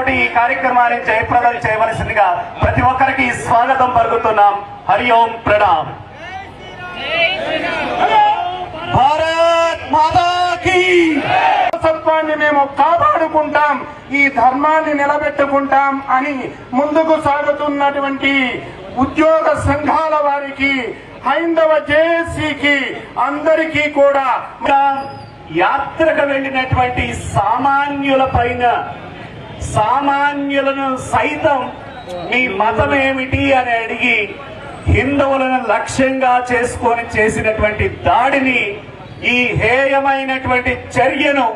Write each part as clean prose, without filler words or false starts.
తోటి ఈ కార్యక్రమాన్ని జయప్రదం చేయవలసిందిగా ప్రతి ఒక్కరికి స్వాగతం పలుకుతున్నాం. హరి ఓం ప్రణామ్. భారత్ మాతా కీ సత్వాన్ని మేము కాపాడుకుంటాం, ఈ ధర్మాన్ని నిలబెట్టుకుంటాం అని ముందుకు సాగుతున్నటువంటి ఉద్యోగ సంఘాల వారికి, హైందవ జేఏసీకి అందరికీ కూడా యాత్రకు వెళ్లినటువంటి సామాన్యుల పైన, సామాన్యులను సైతం మీ మతం ఏమిటి అని అడిగి హిందువులను లక్ష్యంగా చేసుకొని చేసినటువంటి దాడిని, ఈ హేయమైనటువంటి చర్యను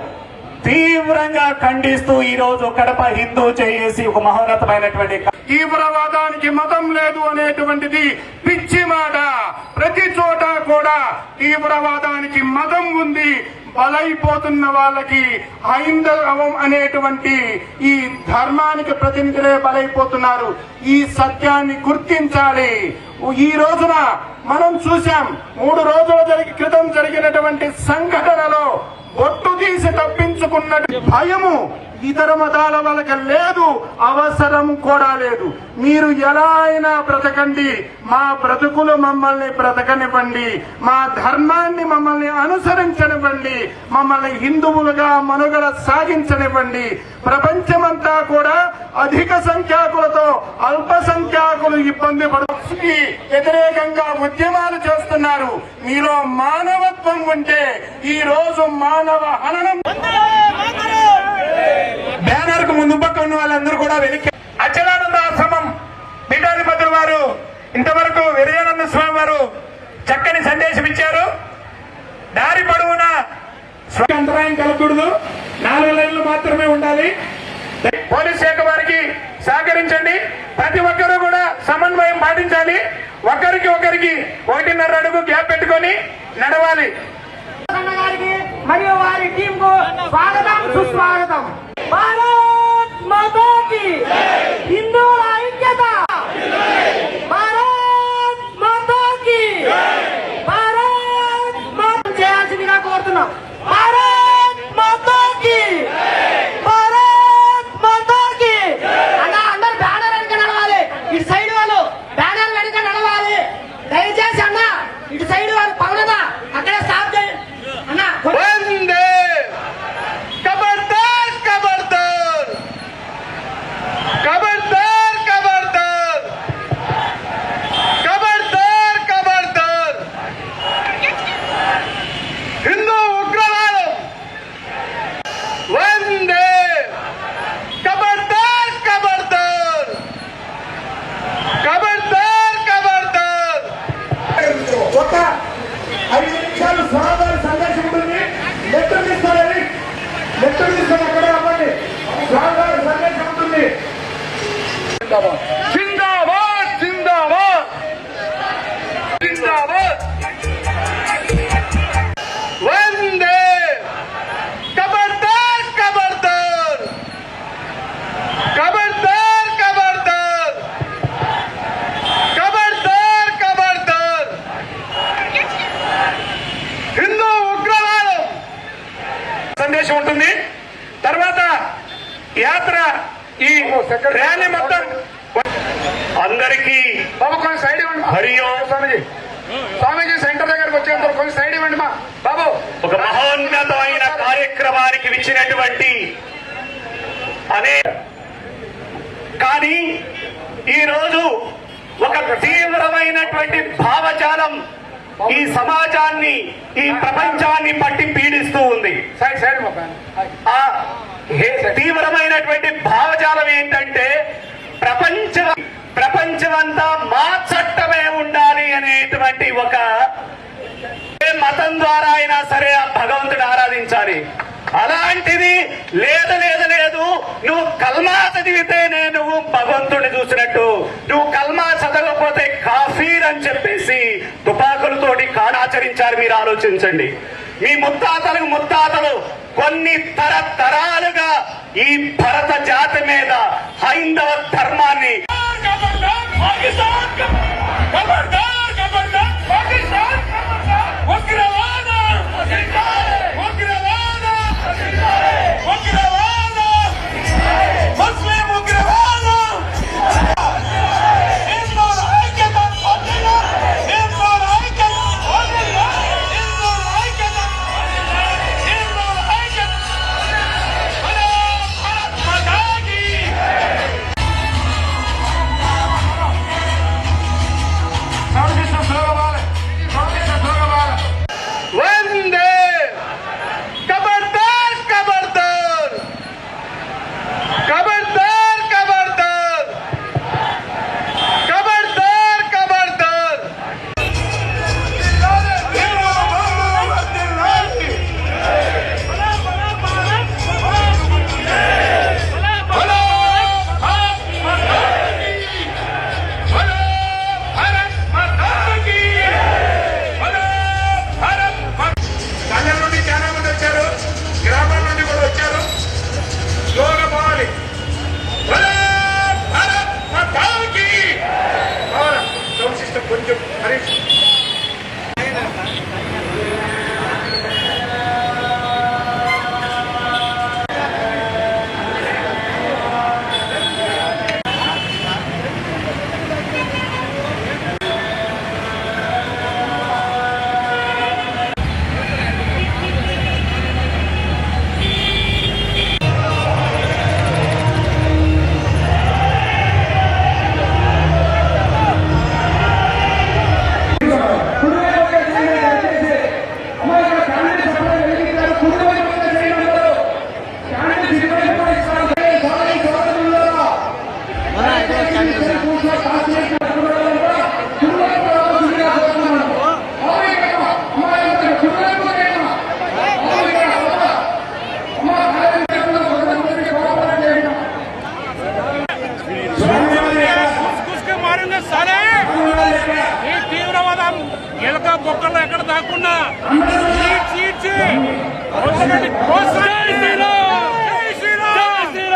తీవ్రంగా ఖండిస్తూ ఈ రోజు కడప హిందూ జేఏసీ ఒక మహోన్నతమైనటువంటి తీవ్రవాదానికి మతం లేదు అనేటువంటిది పిచ్చి మాట. ప్రతి చోట కూడా తీవ్రవాదానికి మతం ఉంది. బలైపోతున్న వాళ్ళకి హైందవం అనేటువంటి ఈ ధర్మానికి ప్రతినిధులే బలైపోతున్నారు. ఈ సత్యాన్ని గుర్తించాలి. ఈ రోజున మనం చూశాం, 3 రోజుల క్రితం జరిగినటువంటి సంఘటనలో బొట్టు తీసి తప్పించుకున్నట్టు భయము ఇతర మతాల వాళ్ళకి లేదు, అవసరం కూడా లేదు. మీరు ఎలా అయినా బ్రతకండి, మా బ్రతుకులు మమ్మల్ని బ్రతకనివ్వండి, మా ధర్మాన్ని మమ్మల్ని అనుసరించనివ్వండి, మమ్మల్ని హిందువులుగా మనుగడ సాగించనివ్వండి. ప్రపంచమంతా కూడా అధిక సంఖ్యాకులతో అల్పసంఖ్యాకులు ఇబ్బంది పడుతూ వ్యతిరేకంగా ఉద్యమాలు చేస్తున్నారు. మీలో మానవత్వం ఉంటే ఈ రోజు మానవ హననం బ్యానర్ కు ముందు పక్క ఉన్న వాళ్ళందరూ కూడా వెనక్కి. అచలానంద ఆశ్రమం పీఠాధిపతులు వారు ఇంతవరకు విజయానంద స్వామి వారు చక్కని సందేశం ఇచ్చారు. దారి పొడవునా అంతరాయం కలగకూడదు, 4 లైన్లు మాత్రమే ఉండాలి. పోలీస్ శాఖ వారికి సహకరించండి. ప్రతి ఒక్కరూ కూడా సమన్వయం పాటించాలి. ఒకరికి 1.5 అడుగు గ్యాప్ పెట్టుకొని నడవాలి. మరియు వారి టీం కు స్వాగతం, సుస్వాగతం. భారత్ మాతా కీ, హిందువుల ఐక్యత. భారత్ మాతా కీ, భారత్ మాతా చేయాల్సిందిగా కోరుతున్నాం. భారత్ మాతా కీ, భారత్ మాతా కీ. అందరు బ్యానర్ వెనక నడవాలి. ఇటు సైడ్ వాళ్ళు బ్యానర్ వెనక నడవాలి. దయచేసి అన్న ఇటు సైడ్ వాళ్ళు పవనత అక్కడే స్టాప్ చేయండి అన్న. జిందాబాద్ జిందాబాద్ జిందాబాద్. వందే ఖబర్దార్ ఖబర్దార్ ఖబర్దార్ ఖబర్దార్ ఖబర్దార్ ఖబర్దార్. హిందూ ఉగ్రవాదం సందేశం ఉంటుంది. తర్వాత యాత్ర, ఈ ర్యాలీ మొత్తం అందరికీ సైడ్ ఇవ్వండి. హరి ఓం. స్వామీజీ సెంటర్ దగ్గరకు వచ్చేంత కొంచెం సైడ్ ఇవ్వండి మా బాబు. ఒక మహోన్నతమైన కార్యక్రమానికి విచ్చినటువంటి కానీ ఈరోజు ఒక తీవ్రమైనటువంటి భావజాలం ఈ సమాజాన్ని, ఈ ప్రపంచాన్ని పట్టి పీడిస్తూ ఉంది. ఆ తీవ్రమైనటువంటి భావజాలం ఏంటంటే ప్రపంచమంతా మా చట్టమే ఉండాలి అనేటువంటి ఒక మతం ద్వారా అయినా సరే ఆ భగవంతుడు ఆరాధించాలి. అలాంటిది లేదు లేదు లేదు, నువ్వు కల్మా చదివితేనే నువ్వు భగవంతుడిని చూసినట్టు, నువ్వు కల్మా చదవకపోతే కాఫీర్ అని చెప్పేసి తుపాకులతోటి కాడాచరించారు. మీరు ఆలోచించండి. మీ ముత్తాతలు కొన్ని తరతరాలుగా ఈ భరత జాతి మీద హైందవ ధర్మాన్ని ముస్లిం ఎక్కడ బొక్కల్లో ఎక్కడ దాక్కున్నా చీడ్చి జై శ్రీరామ్ జై శ్రీరామ్ జై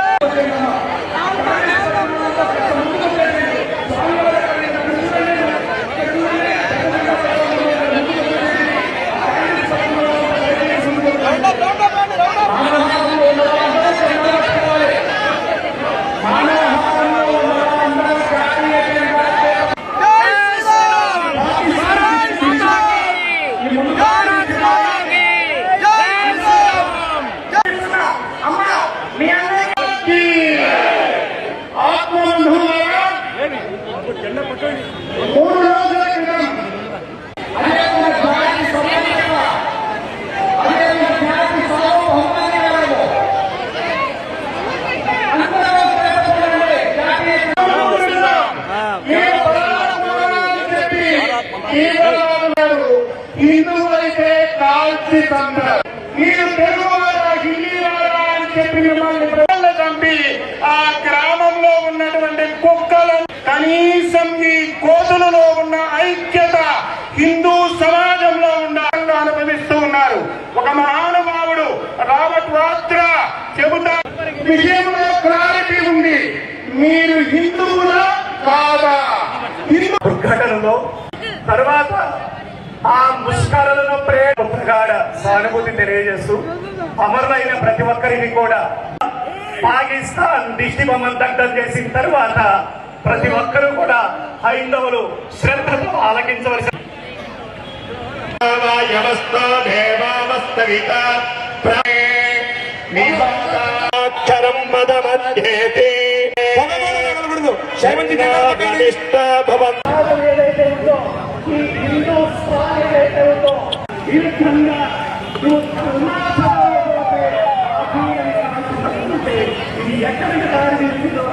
హిందువులైతే కాల్చి చంపారు. మీరు తెలుగువారా హిందీవారా అని చెప్పి మిమ్మల్ని ప్రజలు చంపి ఆ గ్రామంలో ఉన్నటువంటి కుక్కలను కనీసం ఈ కోతులలో ఉన్న ఐక్యత హిందూ సమాజంలో ఉండాలని అనుభవిస్తూ ఉన్నారు. ఒక మహానుభావుడు రాబర్ట్ వాద్రా చెబుతా విషయంలో క్లారిటీ ఉంది. మీరు హిందువులా కాదా? దుర్ఘటనలో తర్వాత ఆ ముష్కరులను ప్రేమ ప్రగాఢ సానుభూతి తెలియజేస్తూ అమరులైన ప్రతి ఒక్కరిని కూడా పాకిస్తాన్ దిష్టి బొమ్మను దగ్ధం చేసిన తర్వాత ప్రతి ఒక్కరూ కూడా హైందవులు శ్రద్ధతో ఆలకించవలసి ఏదైతే ఉందో ఈ హిందూ స్వామి ఏదైతే ఉందో ఈ విధంగా ఇది ఎక్కడికి దారి తీస్తుందో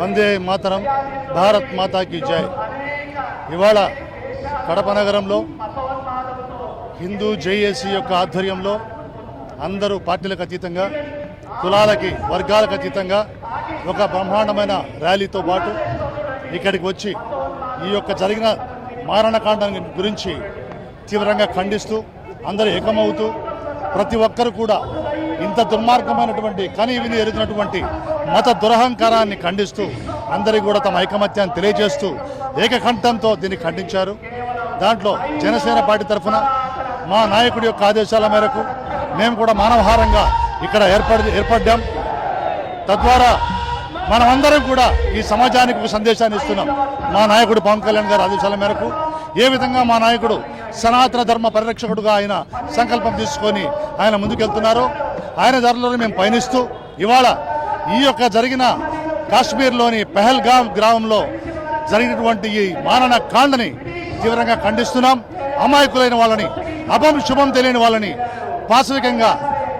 వందే మాతరం, భారత్ మాతాకి జై. ఇవాళ కడప నగరంలో హిందూ జేఏసీ యొక్క ఆధ్వర్యంలో అందరూ పార్టీలకు అతీతంగా, కులాలకి వర్గాలకు అతీతంగా ఒక బ్రహ్మాండమైన ర్యాలీతో పాటు ఇక్కడికి వచ్చి ఈ యొక్క జరిగిన మారణకాండం గురించి తీవ్రంగా ఖండిస్తూ అందరూ ఏకమవుతూ ప్రతి ఒక్కరు కూడా ఇంత దుర్మార్గమైనటువంటి కని విని ఎరుగుతున్నటువంటి మత దురహంకారాన్ని ఖండిస్తూ అందరికీ కూడా తమ ఐకమత్యాన్ని తెలియజేస్తూ ఏకకంఠంతో దీన్ని ఖండించారు. దాంట్లో జనసేన పార్టీ తరఫున మా నాయకుడి యొక్క ఆదేశాల మేరకు మేము కూడా మానవహారంగా ఇక్కడ ఏర్పడ్డాం. తద్వారా మనమందరం కూడా ఈ సమాజానికి ఒక సందేశాన్ని ఇస్తున్నాం. మా నాయకుడు పవన్ కళ్యాణ్ గారి ఆదేశాల మేరకు ఏ విధంగా మా నాయకుడు సనాతన ధర్మ పరిరక్షకుడుగా ఆయన సంకల్పం తీసుకొని ఆయన ముందుకెళ్తున్నారో ఆయన ధరలో మేము పయనిస్తూ ఇవాళ ఈ యొక్క జరిగిన కాశ్మీర్లోని పెహల్గాం గ్రామంలో జరిగినటువంటి ఈ మారణ కాండని తీవ్రంగా ఖండిస్తున్నాం. అమాయకులైన వాళ్ళని, అభం శుభం తెలియని వాళ్ళని పాశవికంగా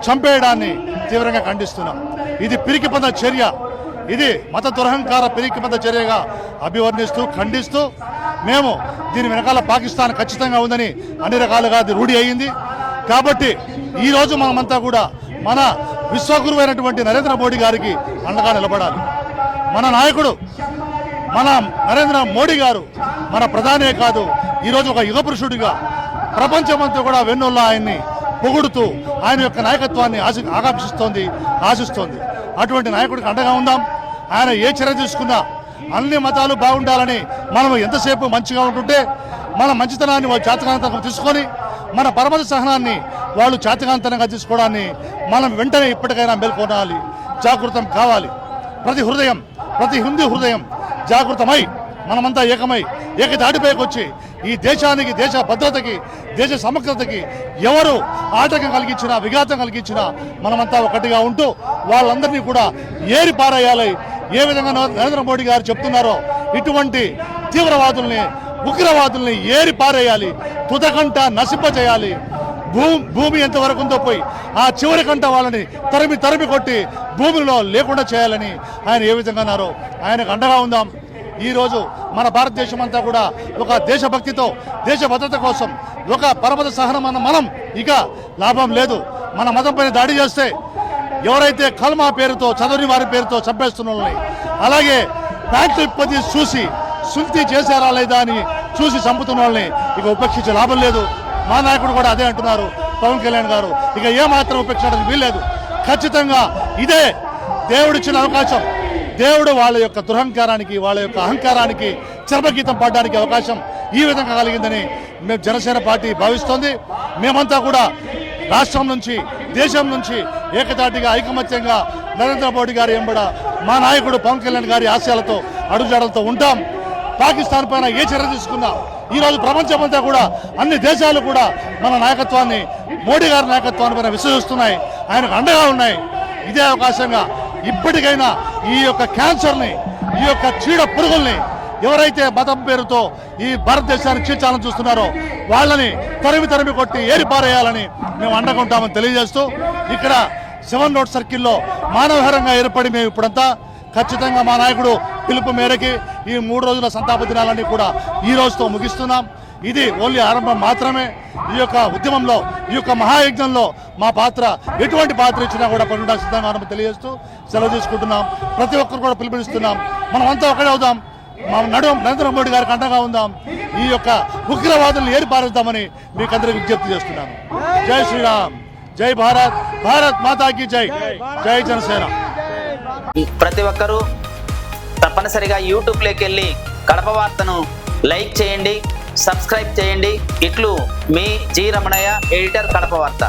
చంపేయడాన్ని తీవ్రంగా ఖండిస్తున్నాం. ఇది పిరికిపంద చర్య, ఇది మత దురహంకార పిరికిపంద చర్యగా అభివర్ణిస్తూ ఖండిస్తూ మేము దీని వెనకాల పాకిస్తాన్ ఖచ్చితంగా ఉందని అన్ని రకాలుగా అది రూఢి అయ్యింది. కాబట్టి ఈరోజు మనమంతా కూడా మన విశ్వగురువైనటువంటి నరేంద్ర మోడీ గారికి అండగా నిలబడాలి. మన నాయకుడు మన నరేంద్ర మోడీ గారు మన ప్రధానే కాదు, ఈరోజు ఒక యుగ పురుషుడిగా ప్రపంచమంతా కూడా వెన్నుల్లో ఆయన్ని పొగుడుతూ ఆయన యొక్క నాయకత్వాన్ని ఆశిస్తోంది. అటువంటి నాయకుడికి అండగా ఉందాం. ఆయన ఏ చర్య తీసుకున్నా అన్ని మతాలు బాగుండాలని మనం ఎంతసేపు మంచిగా ఉంటుంటే మన మంచితనాన్ని వాళ్ళు చాతకాంతంగా తీసుకొని మన పరమత సహనాన్ని వాళ్ళు చాతకాంతంగా తీసుకోవడాన్ని మనం వెంటనే ఇప్పటికైనా మేల్కొనాలి, జాగృతం కావాలి. ప్రతి హిందూ హృదయం జాగృతమై మనమంతా ఏకమై ఏకదాటిపైకి వచ్చి ఈ దేశానికి, దేశ భద్రతకి, దేశ సమగ్రతకి ఎవరు ఆటంకం కలిగించినా, విఘాతం కలిగించినా మనమంతా ఒకటిగా ఉంటూ వాళ్ళందరినీ కూడా ఏరి పారేయాలి. ఏ విధంగా నరేంద్ర మోడీ గారు చెప్తున్నారో ఇటువంటి తీవ్రవాదుల్ని ఉగ్రవాదుల్ని ఏరి పారేయాలి, తుదకంట నశింపజేయాలి. భూమి ఎంతవరకు ఉందో పోయి ఆ చివరి కంట వాళ్ళని తరిమి కొట్టి భూమిలో లేకుండా చేయాలని ఆయన ఏ విధంగా అన్నారో ఆయనకు అండగా ఉందాం. ఈరోజు మన భారతదేశం అంతా కూడా ఒక దేశభక్తితో, దేశ భద్రత కోసం ఒక పరమత సహనం అన్న మనం ఇక లాభం లేదు. మన మతం పైన దాడి చేస్తే ఎవరైతే కల్మా పేరుతో, చదువుని వారి పేరుతో చంపేస్తున్న వాళ్ళని, అలాగే ప్యాంట్లు ఇప్పటి చూసి శుద్ధి చేశారా లేదా అని చూసి చంపుతున్న వాళ్ళని ఇక ఉపేక్షించే లాభం లేదు. మా నాయకుడు కూడా అదే అంటున్నారు, పవన్ కళ్యాణ్ గారు. ఇక ఏమాత్రం ఉపేక్షించడానికి వీల్లేదు. ఖచ్చితంగా ఇదే దేవుడిచ్చిన అవకాశం. దేవుడు వాళ్ళ యొక్క దురహంకారానికి, వాళ్ళ యొక్క అహంకారానికి చర్మగీతం పాడడానికి అవకాశం ఈ విధంగా కలిగిందని మేము జనసేన పార్టీ భావిస్తోంది. మేమంతా కూడా రాష్ట్రం నుంచి, దేశం నుంచి ఏకతాటిగా, ఐకమత్యంగా నరేంద్ర మోడీ గారి ఎంబడ మా నాయకుడు పవన్ కళ్యాణ్ గారి ఆశయాలతో, అడుగుజాడలతో ఉంటాం. పాకిస్తాన్ పైన ఏ చర్య తీసుకున్నా ఈరోజు ప్రపంచమంతా కూడా, అన్ని దేశాలు కూడా మన నాయకత్వాన్ని, మోడీ గారి నాయకత్వాన్ని పైన విశ్వసిస్తున్నాయి, ఆయనకు అండగా ఉన్నాయి. ఇదే అవకాశంగా ఇప్పటికైనా ఈ యొక్క క్యాన్సర్ని, ఈ యొక్క చీడ పురుగుల్ని ఎవరైతే మతం పేరుతో ఈ భారతదేశాన్ని చీల్చాలని చూస్తున్నారో వాళ్ళని తరిమి కొట్టి ఏరిపారేయాలని మేము అండగా ఉంటామని తెలియజేస్తూ, ఇక్కడ 7 రోడ్ సర్కిల్లో మానవహారంగా ఏర్పడి మేము ఇప్పుడంతా ఖచ్చితంగా మా నాయకుడు పిలుపు మేరకి ఈ 3 రోజుల సంతాప దినాలన్నీ కూడా ఈ రోజుతో ముగిస్తున్నాం. ఇది ఓన్లీ ఆరంభం మాత్రమే. ఈ యొక్క ఉద్యమంలో, ఈ యొక్క మహాయజ్ఞంలో మా పాత్ర, ఎటువంటి పాత్ర ఇచ్చినా కూడా పనుండా సిద్ధంగా ఉన్నామని తెలియజేస్తూ సెలవు తీసుకుంటున్నాం. ప్రతి ఒక్కరు కూడా పిలుపునిస్తున్నాం. మనం అంతా ఒకటే అవుదాం. మా నరేంద్ర మోడీ గారికి అండగా ఉందాం. ఈ యొక్క ఉగ్రవాదులను ఏరిపారుద్దామని మీకు అందరికీ విజ్ఞప్తి చేస్తున్నాను. జై శ్రీరామ్, జై భారత్, భారత్ మాతాకి జై, జై జనసేన. ప్రతి ఒక్కరూ తప్పనిసరిగా యూట్యూబ్లోకి వెళ్ళి కడప వార్తను లైక్ చేయండి, సబ్స్క్రైబ్ చేయండి. ఇట్లు మీ జి రమణయ్య, ఎడిటర్, కడప వార్త.